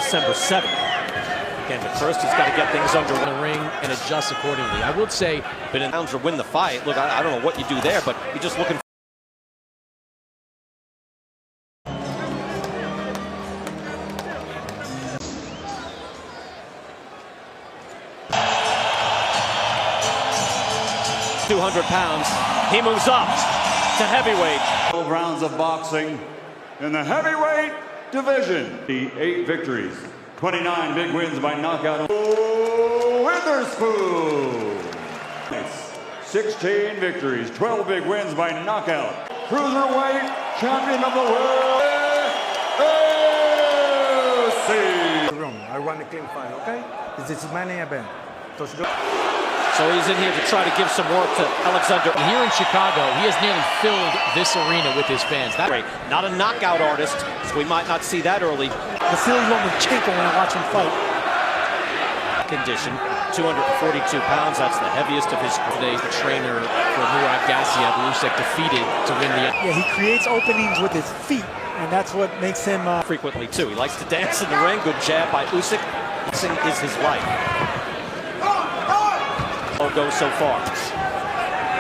December 7th. Again, but first he's got to get things under the ring and adjust accordingly. I would say, but in rounds or win the fight. Look, I don't know what you do there, but you're just looking for 200 pounds. He moves up to heavyweight. 12 rounds of boxing in the heavyweight division. The 8 victories, 29 big wins by knockout. Witherspoon. 16 victories, 12 big wins by knockout. Cruiserweight champion of the world, Usyk. I want a clean fight, okay? This is my name, Ben. So he's in here to try to give some work to Oleksandr. Here in Chicago, he has nearly filled this arena with his fans. That's great. Not a knockout artist, so we might not see that early. Vasily Lomachenko when I watch him fight. Condition, 242 pounds. That's the heaviest of his days. The trainer for Murat Gassiev, Usyk defeated to win the. Yeah, he creates openings with his feet, and that's what makes him frequently too. He likes to dance in the ring. Good jab by Usyk. Boxing is his life. Go so far.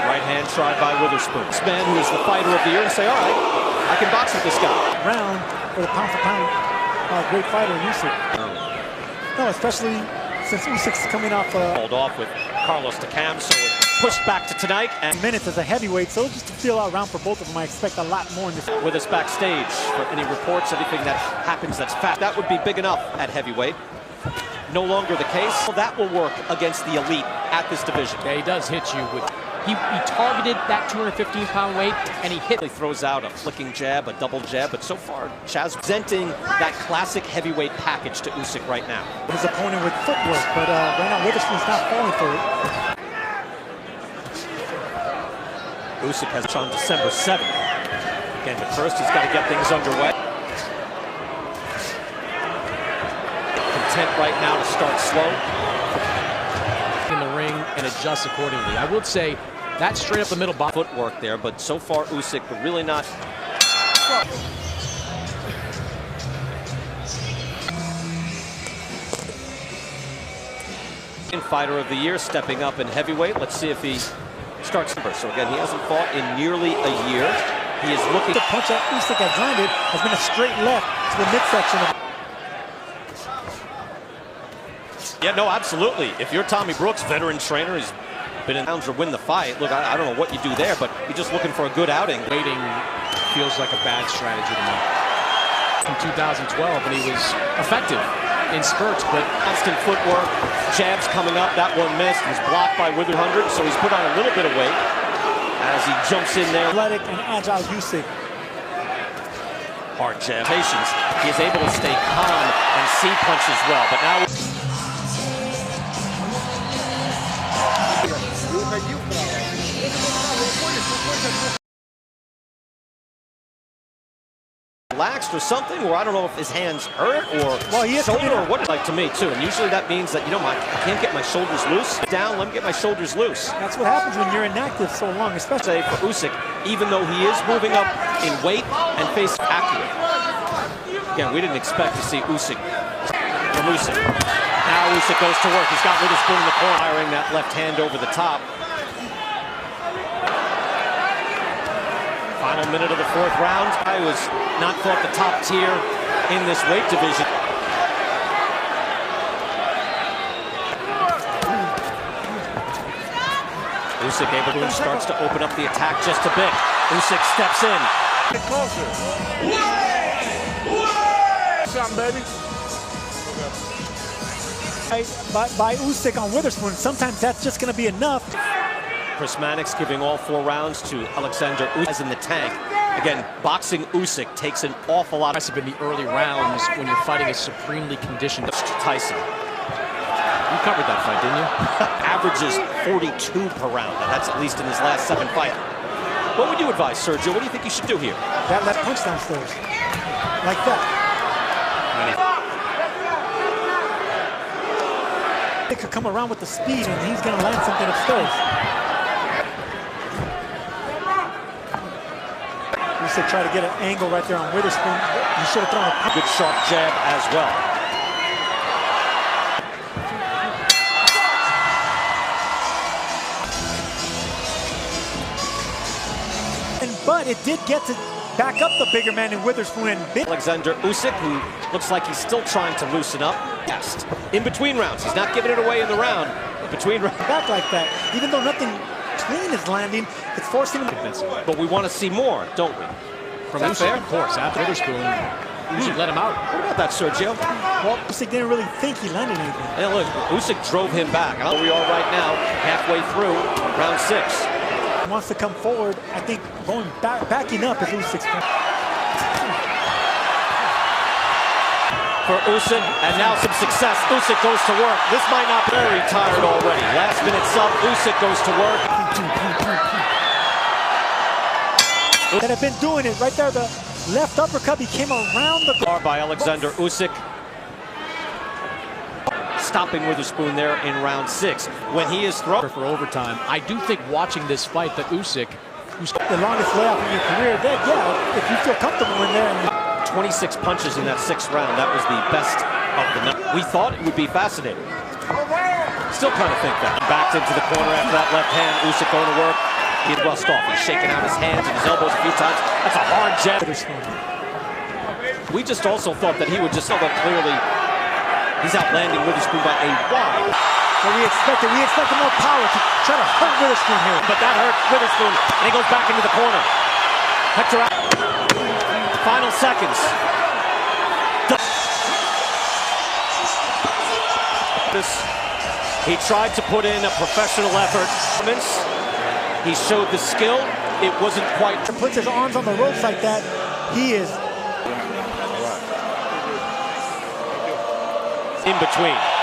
Right hand tried by Witherspoon. This man who is the fighter of the year and say, all right, I can box with this guy. Round for the pound for pound great fighter Usyk. No, especially since Usyk's coming off Hold off with Carlos Takam, so it pushed back to tonight. And minutes as a heavyweight, so just a feel-out round for both of them. I expect a lot more in this. With us backstage for any reports, anything that happens that's fast. That would be big enough at heavyweight. No longer the case. Well, that will work against the elite at this division. Yeah, he does hit you with. He targeted that 215-pound weight, and he hit. He throws out a flicking jab, a double jab, but so far, Chazz presenting that classic heavyweight package to Usyk right now. His opponent with footwork, but right now Witherspoon's not falling for it. Usyk has on December 7th. Again, but first he's got to get things underway. Content right now to start slow. In the ring and adjust accordingly. I would say that straight up the middle body footwork there, but so far Usyk really not. Fighter of the year stepping up in heavyweight. Let's see if he starts. So again, he hasn't fought in nearly a year. He is looking. The punch that Usyk has landed has been a straight left to the midsection of. Yeah, no, absolutely. If you're Tommy Brooks, veteran trainer, he's been in rounds or win the fight. Look, I don't know what you do there, but you're just looking for a good outing. Waiting feels like a bad strategy to me. From 2012, and he was effective in spurts, but constant footwork, jabs coming up. That one missed. He was blocked by Witherspoon, so he's put on a little bit of weight as he jumps in there. Athletic and agile Usyk. Hard jab. He is able to stay calm and see punches well, but now. Relaxed or something, or I don't know if his hands hurt or shoulder or what, like to me too. And usually that means that, you know, I can't get my shoulders loose. Down, let me get my shoulders loose. That's what happens when you're inactive so long, especially for Usyk, even though he is moving up in weight and face accurate. Again, we didn't expect to see Usyk from Usyk. Now Usyk goes to work. He's got Witherspoon in the corner, firing that left hand over the top. Final minute of the 4th round. I was not fought the top tier in this weight division. Usyk able to starts to open up the attack just a bit. Usyk steps in. Get closer. Something, baby. By Usyk on Witherspoon, sometimes that's just going to be enough. Chris Mannix giving all 4 rounds to Oleksandr Usyk in the tank. Again, boxing Usyk takes an awful lot. In the early rounds when you're fighting a supremely conditioned Tyson. You covered that fight, didn't you? Averages 42 per round. That's at least in his last 7 fights. What would you advise, Sergio? What do you think you should do here? That punch downstairs. Like that. It could come around with the speed and he's going to land something upstairs. Usyk tried to get an angle right there on Witherspoon. He should have thrown a good sharp jab as well. but it did get to back up the bigger man in Witherspoon and Oleksandr Usyk, who looks like he's still trying to loosen up. Yes, in between rounds. He's not giving it away in the round. Between rounds. back like that. Even though nothing clean is landing, it's forcing him. But we want to see more, don't we? From Usyk, of course. After Witherspoon, Usyk let him out. What about that, Sergio? Well, Usyk didn't really think he landed anything. And look, Usyk drove him back. Where we are right now, halfway through round 6. He wants to come forward. I think backing up is Usyk's. For Usyk, and now some success. Usyk goes to work. This might not be very tired already. Last minute sub, Usyk goes to work. That have been doing it right there. The left uppercut, he came around the Bar by Oleksandr Usyk. Stopping Witherspoon there in round 6. When he is thrown For overtime. I do think watching this fight that Usyk, who's the longest layoff in your career. That, yeah, if you feel comfortable in there. And 26 punches in that 6th round. That was the best of the night. We thought it would be fascinating. Still kind of think that. Backed into the corner after that left hand. Usyk going to work. He had rust off. He's shaking out his hands and his elbows a few times. That's a hard jab. We just also thought that he would just so that clearly he's outlanding Witherspoon by a wide. But we expected more power to try to hurt Witherspoon here. But that hurt Witherspoon, and he goes back into the corner. Hector out. Final seconds. He tried to put in a professional effort. He showed the skill. It wasn't quite. Puts his arms on the ropes like that. He is in between.